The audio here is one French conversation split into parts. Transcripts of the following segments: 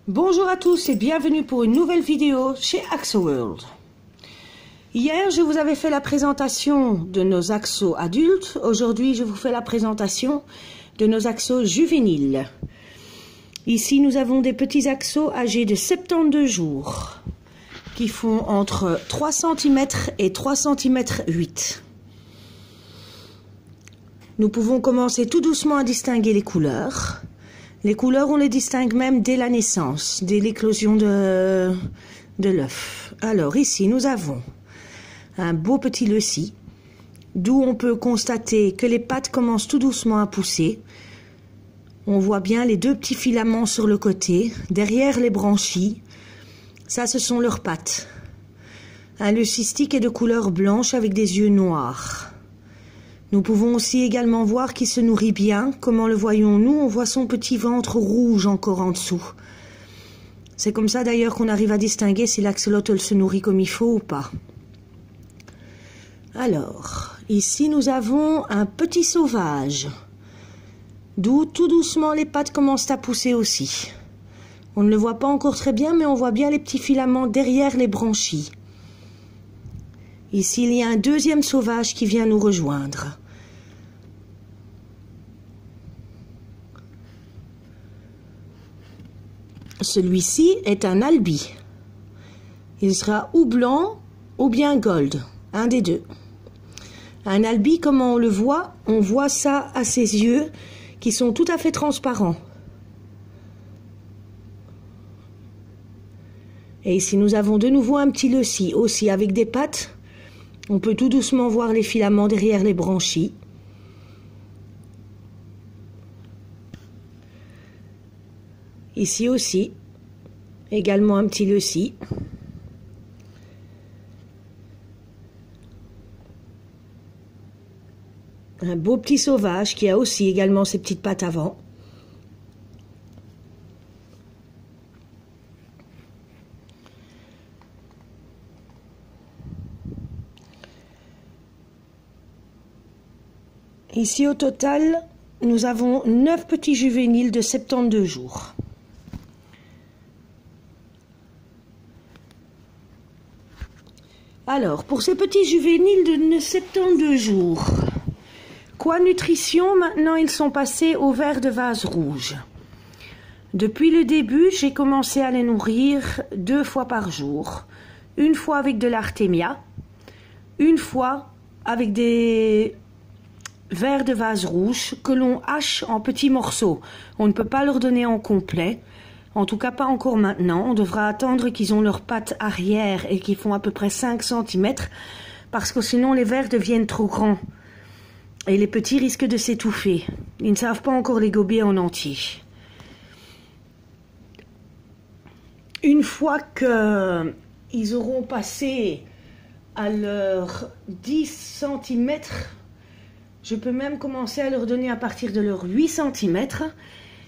Bonjour à tous et bienvenue pour une nouvelle vidéo chez AxoWorld. Hier, je vous avais fait la présentation de nos axos adultes. Aujourd'hui, je vous fais la présentation de nos axos juvéniles. Ici, nous avons des petits axos âgés de 72 jours qui font entre 3 cm et 3 cm 8. Nous pouvons commencer tout doucement à distinguer les couleurs. Les couleurs, on les distingue même dès la naissance, dès l'éclosion de l'œuf. Alors ici, nous avons un beau petit lecis, d'où on peut constater que les pattes commencent tout doucement à pousser. On voit bien les deux petits filaments sur le côté, derrière les branchies. Ça, ce sont leurs pattes. Un leucistique est de couleur blanche avec des yeux noirs. Nous pouvons aussi également voir qu'il se nourrit bien. Comment le voyons-nous? On voit son petit ventre rouge encore en dessous. C'est comme ça d'ailleurs qu'on arrive à distinguer si l'axolotl se nourrit comme il faut ou pas. Alors, ici nous avons un petit sauvage, d'où tout doucement les pattes commencent à pousser aussi. On ne le voit pas encore très bien, mais on voit bien les petits filaments derrière les branchies. Ici, il y a un deuxième sauvage qui vient nous rejoindre. Celui-ci est un albi. Il sera ou blanc ou bien gold, un des deux. Un albi, comment on le voit? On voit ça à ses yeux qui sont tout à fait transparents. Et ici, nous avons de nouveau un petit lecis, aussi avec des pattes. On peut tout doucement voir les filaments derrière les branchies. Ici aussi, également un petit lecis. Un beau petit sauvage qui a aussi également ses petites pattes avant. Ici, au total, nous avons 9 petits juvéniles de 72 jours. Alors, pour ces petits juvéniles de 72 jours, quoi nutrition? Maintenant, ils sont passés au ver de vase rouge. Depuis le début, j'ai commencé à les nourrir 2 fois par jour. Une fois avec de l'artémia, une fois avec des vers de vase rouge que l'on hache en petits morceaux. On ne peut pas leur donner en complet, en tout cas pas encore maintenant. On devra attendre qu'ils ont leurs pattes arrière et qu'ils font à peu près 5 cm, parce que sinon les vers deviennent trop grands et les petits risquent de s'étouffer. Ils ne savent pas encore les gober en entier. Une fois qu'ils auront passé à leurs 10 cm, je peux même commencer à leur donner à partir de leurs 8 cm.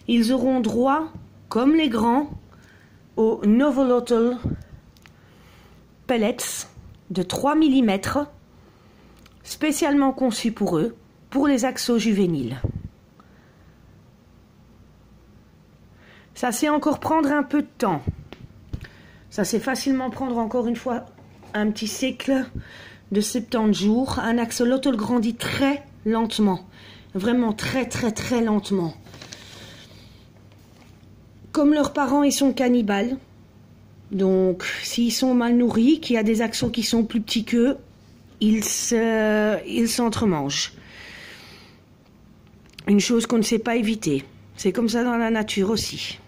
Ils auront droit, comme les grands, aux Novolotl pellets de 3 mm, spécialement conçus pour eux, pour les axos juvéniles. Ça sait encore prendre un peu de temps. Ça sait facilement prendre encore une fois un petit cycle de 70 jours. Un axolotl grandit très lentement, vraiment très lentement. Comme leurs parents, ils sont cannibales, donc s'ils sont mal nourris, qu'il y a des axos qui sont plus petits qu'eux, ils s'entremangent. Une chose qu'on ne sait pas éviter. C'est comme ça dans la nature aussi.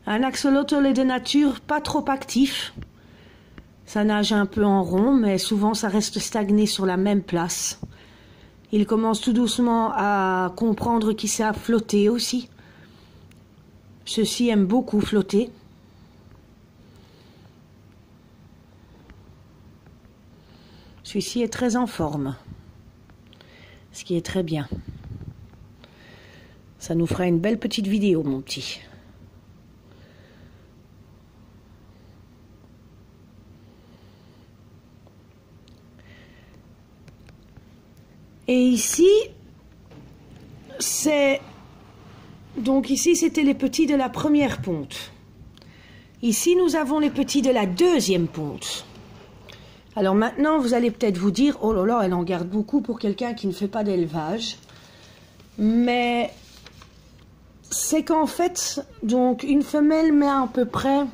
Un axolotl est de nature pas trop actif. Ça nage un peu en rond, mais souvent ça reste stagné sur la même place. Il commence tout doucement à comprendre qu'il sait flotter aussi. Ceux-ci aiment beaucoup flotter. Celui-ci est très en forme, ce qui est très bien. Ça nous fera une belle petite vidéo, mon petit. Et ici, c'est... Donc ici, c'était les petits de la première ponte. Ici, nous avons les petits de la deuxième ponte. Alors maintenant, vous allez peut-être vous dire, oh là là, elle en garde beaucoup pour quelqu'un qui ne fait pas d'élevage. Mais c'est qu'en fait, donc une femelle met à peu près,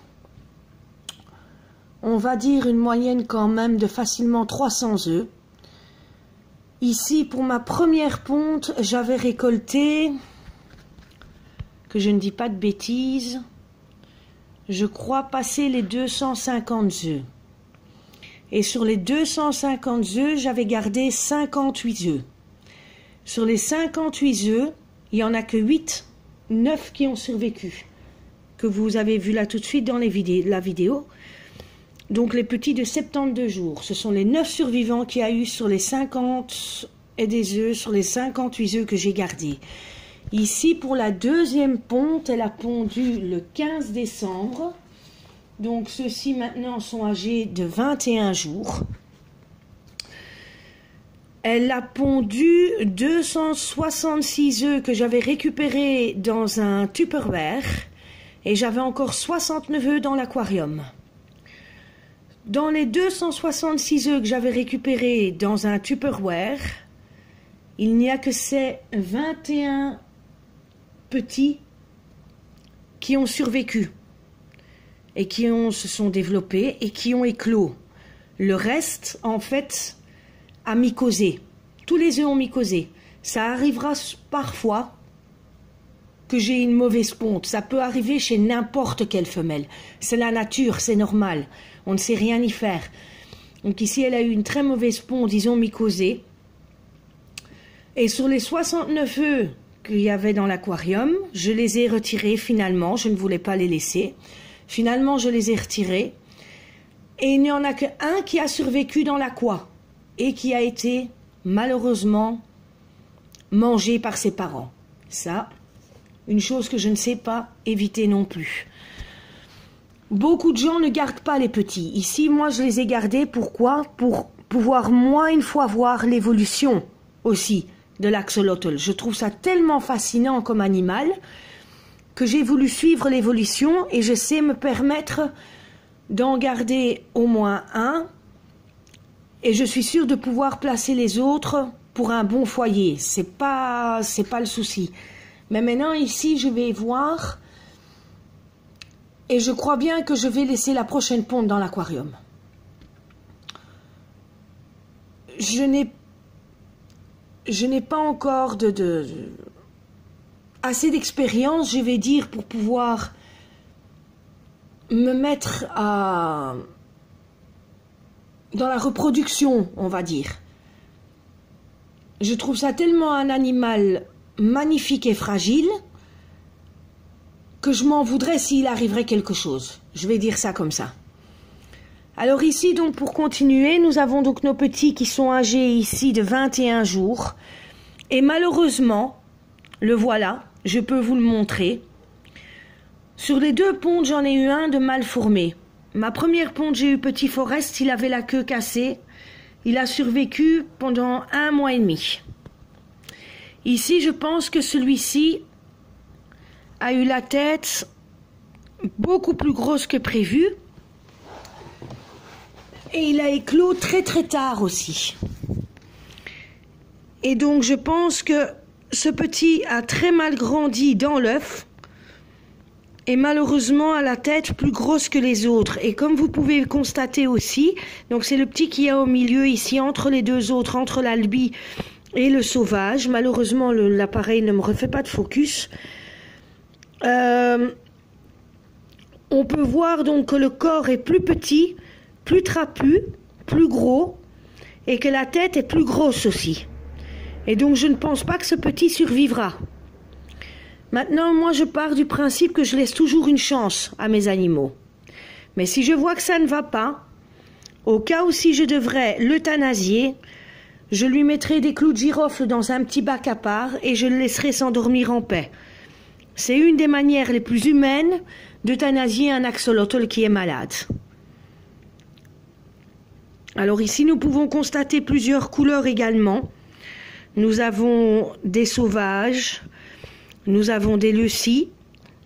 on va dire une moyenne quand même de facilement 300 œufs. Ici, pour ma première ponte, j'avais récolté, que je ne dis pas de bêtises, je crois passer les 250 œufs. Et sur les 250 œufs, j'avais gardé 58 œufs. Sur les 58 œufs, il n'y en a que 9 qui ont survécu, que vous avez vu là tout de suite dans la vidéo. Donc les petits de 72 jours, ce sont les 9 survivants qu'il y a eu sur les 50 et des œufs, sur les 58 œufs que j'ai gardés. Ici, pour la deuxième ponte, elle a pondu le 15 décembre. Donc ceux-ci maintenant sont âgés de 21 jours. Elle a pondu 266 œufs que j'avais récupérés dans un Tupperware. Et j'avais encore 69 œufs dans l'aquarium. Dans les 266 œufs que j'avais récupérés dans un Tupperware, il n'y a que ces 21 petits qui ont survécu et qui se sont développés et qui ont éclos. Le reste, en fait, a mycosé. Tous les œufs ont mycosé. Ça arrivera parfois que j'ai une mauvaise ponte. Ça peut arriver chez n'importe quelle femelle. C'est la nature, c'est normal. On ne sait rien y faire. Donc ici, elle a eu une très mauvaise ponte, disons mycosée. Et sur les 69 œufs qu'il y avait dans l'aquarium, je les ai retirés finalement. Je ne voulais pas les laisser. Finalement, je les ai retirés. Et il n'y en a qu'un qui a survécu dans l'aqua et qui a été malheureusement mangé par ses parents. Ça, une chose que je ne sais pas éviter non plus. Beaucoup de gens ne gardent pas les petits. Ici, moi, je les ai gardés. Pourquoi? Pour pouvoir, moi, une fois voir l'évolution aussi de l'axolotl. Je trouve ça tellement fascinant comme animal que j'ai voulu suivre l'évolution et je sais me permettre d'en garder au moins un. Et je suis sûre de pouvoir placer les autres pour un bon foyer. C'est pas le souci. Mais maintenant, ici, je vais voir. Et je crois bien que je vais laisser la prochaine ponte dans l'aquarium. Je n'ai pas encore assez d'expérience, je vais dire, pour pouvoir me mettre dans la reproduction, on va dire. Je trouve ça tellement un animal magnifique et fragile que je m'en voudrais s'il arriverait quelque chose. Je vais dire ça comme ça. Alors ici, donc, pour continuer, nous avons donc nos petits qui sont âgés ici de 21 jours. Et malheureusement, le voilà, je peux vous le montrer. Sur les 2 pontes, j'en ai eu un de mal formé. Ma première ponte, j'ai eu Petit Forest, il avait la queue cassée. Il a survécu pendant 1 mois et demi. Ici, je pense que celui-ci a eu la tête beaucoup plus grosse que prévu. Et il a éclos très très tard aussi. Et donc je pense que ce petit a très mal grandi dans l'œuf. Et malheureusement a la tête plus grosse que les autres. Et comme vous pouvez constater aussi, donc c'est le petit qui est au milieu ici, entre les deux autres, entre l'albi et le sauvage. Malheureusement l'appareil ne me refait pas de focus. On peut voir donc que le corps est plus petit, plus trapu, plus gros, et que la tête est plus grosse aussi. Et donc je ne pense pas que ce petit survivra. Maintenant, moi je pars du principe que je laisse toujours une chance à mes animaux. Mais si je vois que ça ne va pas, au cas où si je devrais l'euthanasier, je lui mettrai des clous de girofle dans un petit bac à part et je le laisserai s'endormir en paix. C'est une des manières les plus humaines d'euthanasier un axolotl qui est malade. Alors ici, nous pouvons constater plusieurs couleurs également. nous avons des sauvages, nous avons des leucies,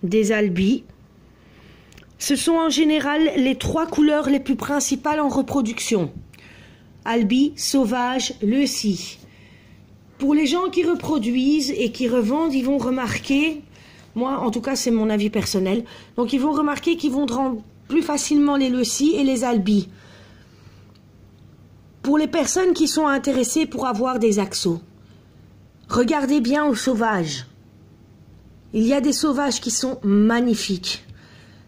des albis. Ce sont en général les 3 couleurs les plus principales en reproduction. Albis, sauvage, leucie. Pour les gens qui reproduisent et qui revendent, ils vont remarquer, moi en tout cas c'est mon avis personnel, donc ils vont remarquer qu'ils vont rendre plus facilement les leucies et les albis. Pour les personnes qui sont intéressées pour avoir des axos, regardez bien aux sauvages. Il y a des sauvages qui sont magnifiques.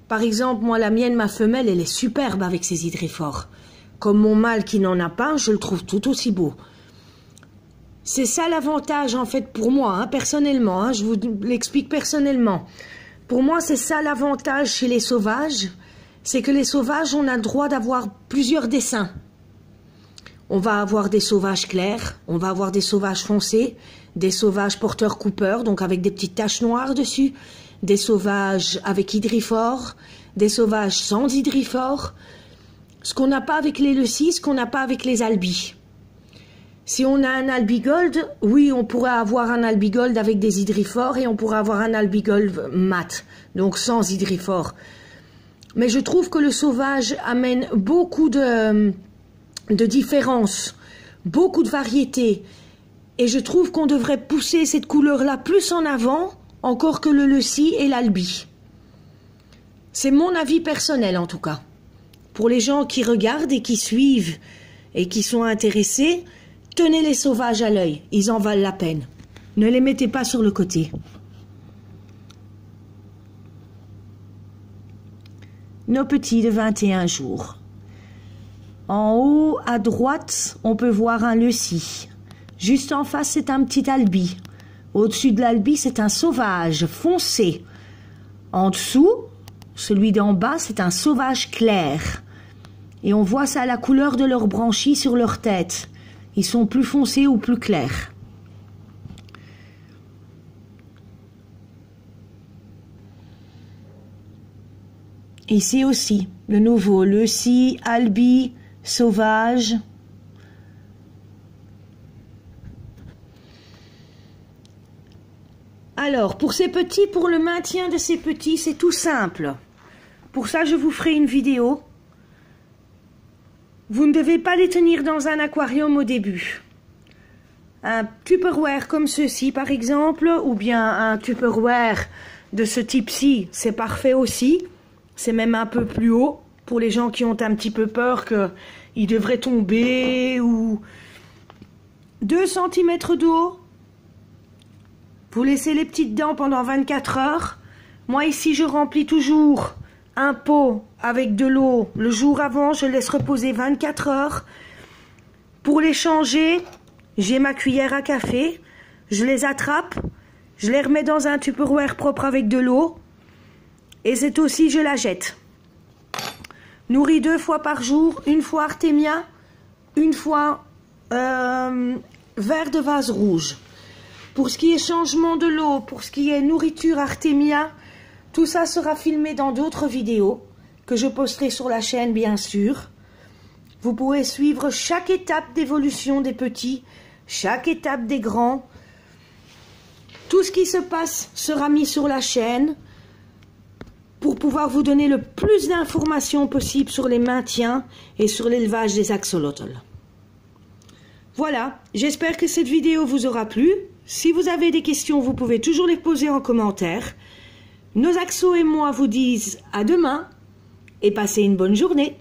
Par exemple, moi la mienne, ma femelle, elle est superbe avec ses hydriphores. Comme mon mâle qui n'en a pas, je le trouve tout aussi beau. C'est ça l'avantage en fait pour moi, personnellement, je vous l'explique personnellement. Pour moi, c'est ça l'avantage chez les sauvages, c'est que les sauvages, on a le droit d'avoir plusieurs dessins. On va avoir des sauvages clairs, on va avoir des sauvages foncés, des sauvages porteurs coupeurs, donc avec des petites taches noires dessus, des sauvages avec hydriphores, des sauvages sans hydriphores, ce qu'on n'a pas avec les leucies, ce qu'on n'a pas avec les albis. Si on a un albigold, oui, on pourrait avoir un albigold avec des hydriphores et on pourrait avoir un albigold mat, donc sans hydriphores. Mais je trouve que le sauvage amène beaucoup de différences, beaucoup de variétés. Et je trouve qu'on devrait pousser cette couleur-là plus en avant, encore que le leucie et l'albi. C'est mon avis personnel en tout cas. Pour les gens qui regardent et qui suivent et qui sont intéressés, tenez les sauvages à l'œil, ils en valent la peine. Ne les mettez pas sur le côté. Nos petits de 21 jours. En haut, à droite, on peut voir un leucie. Juste en face, c'est un petit albi. Au-dessus de l'albi, c'est un sauvage foncé. En dessous, celui d'en bas, c'est un sauvage clair. Et on voit ça à la couleur de leurs branchies sur leur tête. Ils sont plus foncés ou plus clairs. Ici aussi, le nouveau leucie, albi, sauvage. Alors, pour ces petits, pour le maintien de ces petits, c'est tout simple. Pour ça, je vous ferai une vidéo. Vous ne devez pas les tenir dans un aquarium au début. Un Tupperware comme ceci, par exemple, ou bien un Tupperware de ce type-ci, c'est parfait aussi. C'est même un peu plus haut pour les gens qui ont un petit peu peur qu'il devrait tomber ou 2 cm d'eau. Vous laissez les petites dents pendant 24 heures. Moi ici je remplis toujours un pot avec de l'eau le jour avant. Je laisse reposer 24 heures. Pour les changer, j'ai ma cuillère à café. Je les attrape. Je les remets dans un Tupperware propre avec de l'eau. Et c'est aussi, je la jette. Nourris 2 fois par jour, une fois Artemia, une fois verre de vase rouge. Pour ce qui est changement de l'eau, pour ce qui est nourriture Artemia, tout ça sera filmé dans d'autres vidéos que je posterai sur la chaîne bien sûr. Vous pourrez suivre chaque étape d'évolution des petits, chaque étape des grands. Tout ce qui se passe sera mis sur la chaîne pour pouvoir vous donner le plus d'informations possible sur les maintiens et sur l'élevage des axolotls. Voilà, j'espère que cette vidéo vous aura plu. Si vous avez des questions, vous pouvez toujours les poser en commentaire. Nos axos et moi vous disent à demain et passez une bonne journée.